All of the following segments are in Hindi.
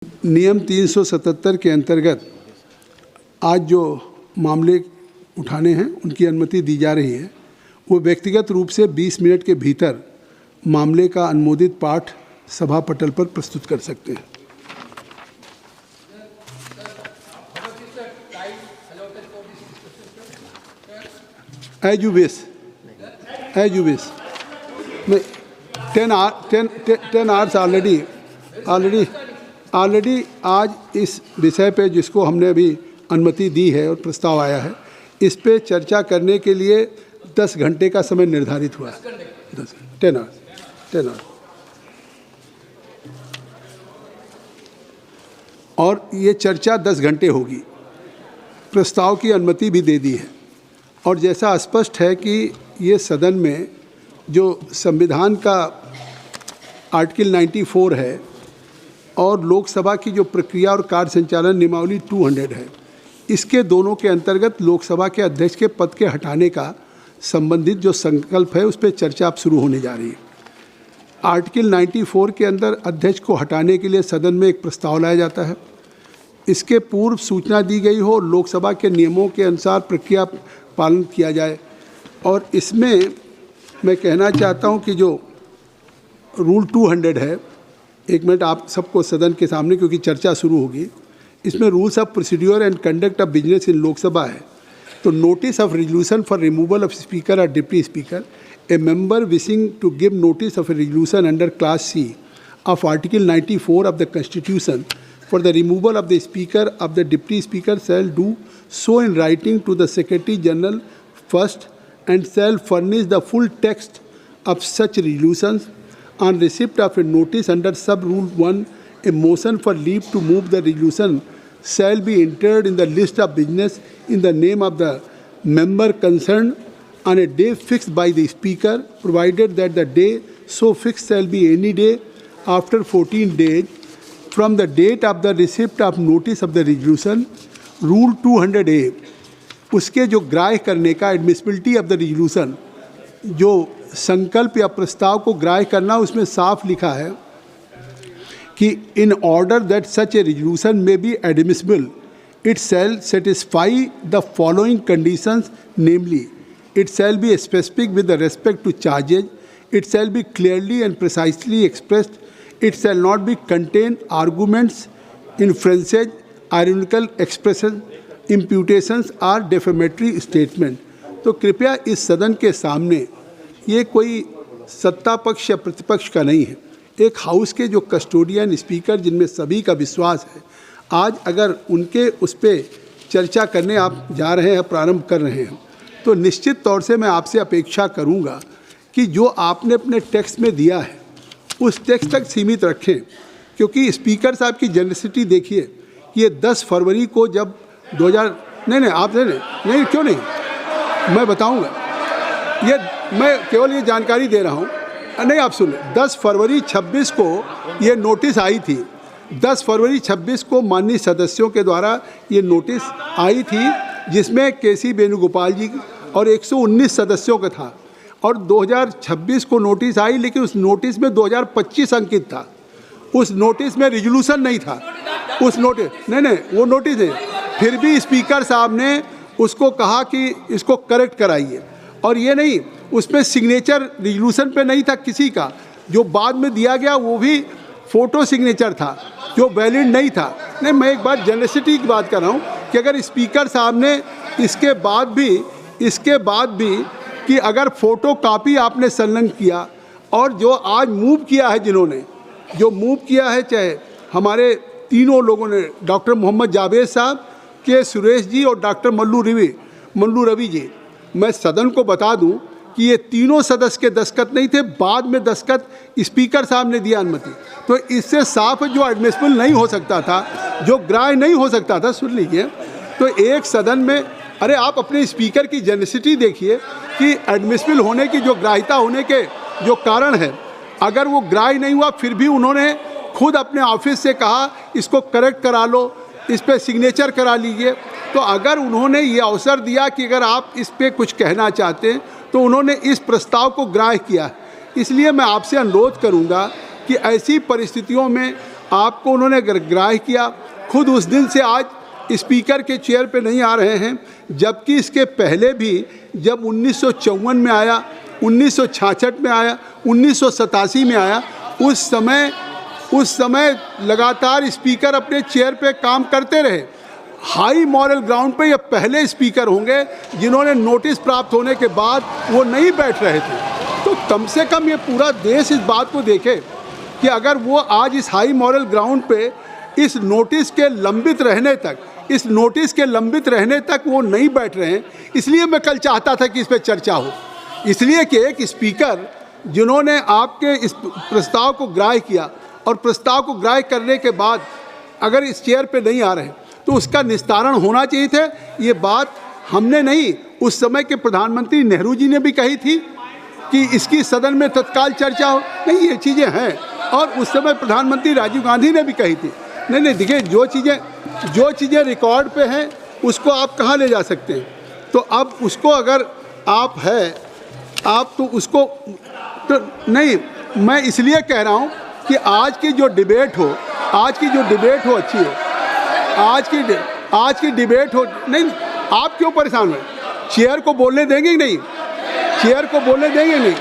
नियम 377 के अंतर्गत आज जो मामले उठाने हैं उनकी अनुमति दी जा रही है। वो व्यक्तिगत रूप से 20 मिनट के भीतर मामले का अनुमोदित पाठ सभा पटल पर प्रस्तुत कर सकते हैं। As you wish. 10 hours already आज इस विषय पे जिसको हमने अभी अनुमति दी है और प्रस्ताव आया है, इस पे चर्चा करने के लिए 10 घंटे का समय निर्धारित हुआ है। 10 आवर्स और ये चर्चा 10 घंटे होगी। प्रस्ताव की अनुमति भी दे दी है और जैसा स्पष्ट है कि ये सदन में जो संविधान का आर्टिकल 94 है और लोकसभा की जो प्रक्रिया और कार्य संचालन नियमावली 200 है, इसके दोनों के अंतर्गत लोकसभा के अध्यक्ष के पद के हटाने का संबंधित जो संकल्प है उस पर चर्चा अब शुरू होने जा रही है। आर्टिकल 94 के अंदर अध्यक्ष को हटाने के लिए सदन में एक प्रस्ताव लाया जाता है। इसके पूर्व सूचना दी गई हो, लोकसभा के नियमों के अनुसार प्रक्रिया पालन किया जाए। और इसमें मैं कहना चाहता हूं कि जो रूल 200 है, एक मिनट आप सबको सदन के सामने, क्योंकि चर्चा शुरू होगी, इसमें rules of procedure and conduct of business in Lok Sabha है। तो notice of resolution for removal of speaker और deputy speaker, a member wishing to give notice of a resolution under clause C of article 94 of the constitution for the removal of the speaker of the deputy speaker shall do so in writing to the secretary general first and shall furnish the full text of such resolutions on receipt of a notice under sub rule 1. A motion for leave to move the resolution shall be entered in the list of business in the name of the member concerned on a day fixed by the speaker, provided that the day so fixed shall be any day after 14 days from the date of the receipt of notice of the resolution. Rule 200A, उसके जो ग्राह्य करने का एडमिसिबिलिटी ऑफ द रेजोल्यूशन, जो संकल्प या प्रस्ताव को ग्राह्य करना, उसमें साफ लिखा है कि in order that such a resolution may be admissible it shall satisfy the following conditions, namely it shall be specific with respect to charges, it shall be clearly and precisely expressed, it shall not be contain arguments, inferences, ironical expressions, imputations or defamatory statement। तो कृपया इस सदन के सामने, ये कोई सत्ता पक्ष या प्रतिपक्ष का नहीं है, एक हाउस के जो कस्टोडियन स्पीकर जिनमें सभी का विश्वास है, आज अगर उनके उस पर चर्चा करने आप जा रहे हैं, प्रारंभ कर रहे हैं, तो निश्चित तौर से मैं आपसे अपेक्षा करूँगा कि जो आपने अपने टेक्स्ट में दिया है उस टेक्स्ट तक सीमित रखें। क्योंकि स्पीकर साहब की जेनरसिटी देखिए, ये 10 फरवरी को जब 2000 नहीं आप नहीं क्यों नहीं, मैं बताऊंगा, ये मैं केवल ये जानकारी दे रहा हूँ, नहीं आप सुन, 10 फरवरी 26 को ये नोटिस आई थी। 10 फरवरी 26 को माननीय सदस्यों के द्वारा ये नोटिस आई थी, जिसमें केसी वेणुगोपाल जी और 119 सदस्यों का था। और 2026 को नोटिस आई, लेकिन उस नोटिस में 2025 अंकित था। उस नोटिस में रिजोल्यूशन नहीं था। उस नोटिस नहीं वो नोटिस है, फिर भी स्पीकर साहब ने उसको कहा कि इसको करेक्ट कराइए। और ये नहीं, उसमें सिग्नेचर रिजोल्यूशन पे नहीं था किसी का, जो बाद में दिया गया वो भी फ़ोटो सिग्नेचर था, जो वैलिड नहीं था। नहीं, मैं एक बार जेनरसिटी की बात कर रहा हूँ कि अगर स्पीकर साहब ने इसके बाद भी कि अगर फ़ोटो कापी आपने संलग्न किया, और जो आज मूव किया है, जिन्होंने जो मूव किया है, चाहे हमारे तीनों लोगों ने, डॉक्टर मोहम्मद जावेद साहब, के सुरेश जी और डॉक्टर मल्लू रवि जी, मैं सदन को बता दूं कि ये तीनों सदस्य के दस्तखत नहीं थे, बाद में दस्तखत स्पीकर साहब ने दिया अनुमति। तो इससे साफ है, जो एडमिसिबल नहीं हो सकता था, जो ग्राह्य नहीं हो सकता था, सुन लीजिए, तो एक सदन में, अरे आप अपने स्पीकर की जेनरसिटी देखिए कि एडमिसिबल होने की, जो ग्राह्यता होने के जो कारण है, अगर वो ग्राह्य नहीं हुआ, फिर भी उन्होंने खुद अपने ऑफिस से कहा इसको करेक्ट करा लो, इस पर सिग्नेचर करा लीजिए। तो अगर उन्होंने ये अवसर दिया कि अगर आप इस पर कुछ कहना चाहते हैं, तो उन्होंने इस प्रस्ताव को ग्राह्य किया। इसलिए मैं आपसे अनुरोध करूंगा कि ऐसी परिस्थितियों में आपको उन्होंने ग्राह्य किया, खुद उस दिन से आज स्पीकर के चेयर पे नहीं आ रहे हैं, जबकि इसके पहले भी जब 1954 में आया, 1966 में आया, 1987 में आया, उस समय लगातार स्पीकर अपने चेयर पे काम करते रहे। हाई मॉरल ग्राउंड पे ये पहले स्पीकर होंगे जिन्होंने नोटिस प्राप्त होने के बाद वो नहीं बैठ रहे थे। तो कम से कम ये पूरा देश इस बात को देखे कि अगर वो आज इस हाई मॉरल ग्राउंड पे इस नोटिस के लंबित रहने तक वो नहीं बैठ रहे हैं, इसलिए मैं कल चाहता था कि इस पर चर्चा हो। इसलिए कि एक स्पीकर जिन्होंने आपके इस प्रस्ताव को ग्राह्य किया और प्रस्ताव को ग्राह्य करने के बाद अगर इस चेयर पे नहीं आ रहे तो उसका निस्तारण होना चाहिए था। ये बात हमने नहीं, उस समय के प्रधानमंत्री नेहरू जी ने भी कही थी कि इसकी सदन में तत्काल चर्चा हो। नहीं, ये चीज़ें हैं, और उस समय प्रधानमंत्री राजीव गांधी ने भी कही थी। नहीं, देखिए, जो चीज़ें रिकॉर्ड पे हैं उसको आप कहाँ ले जा सकते हैं। तो अब उसको अगर आप तो उसको तो नहीं, मैं इसलिए कह रहा हूँ कि आज की जो डिबेट हो अच्छी है। आज की डिबेट हो। नहीं, आप क्यों परेशान हैं? चेयर को बोलने देंगे कि नहीं? नहीं?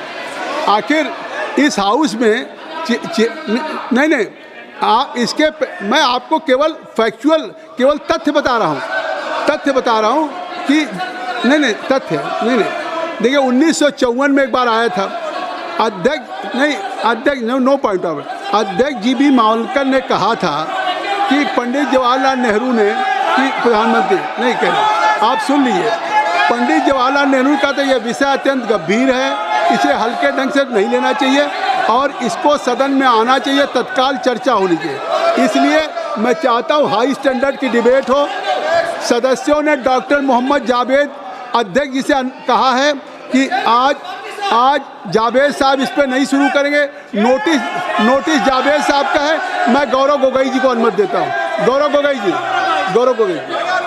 आखिर इस हाउस में नहीं, मैं आपको केवल तथ्य बता रहा हूँ कि नहीं, तथ्य नहीं। देखिए, 1954 में एक बार आया था अध्यक्ष नो पॉइंट ऑफ अध्यक्ष जी.बी. मावलकर ने कहा था कि पंडित जवाहरलाल नेहरू ने, कि प्रधानमंत्री नहीं कह रहे, आप सुन लीजिए, पंडित जवाहरलाल नेहरू का तो यह विषय अत्यंत गंभीर है, इसे हल्के ढंग से नहीं लेना चाहिए और इसको सदन में आना चाहिए, तत्काल चर्चा होनी चाहिए। इसलिए मैं चाहता हूँ हाई स्टैंडर्ड की डिबेट हो। सदस्यों ने डॉक्टर मोहम्मद जावेद अध्यक्ष जी से कहा है कि आज जावेद साहब इस पर नहीं शुरू करेंगे। नोटिस जावेद साहब का है। मैं गौरव गोगोई जी को अनुमति देता हूँ। गौरव गोगोई जी।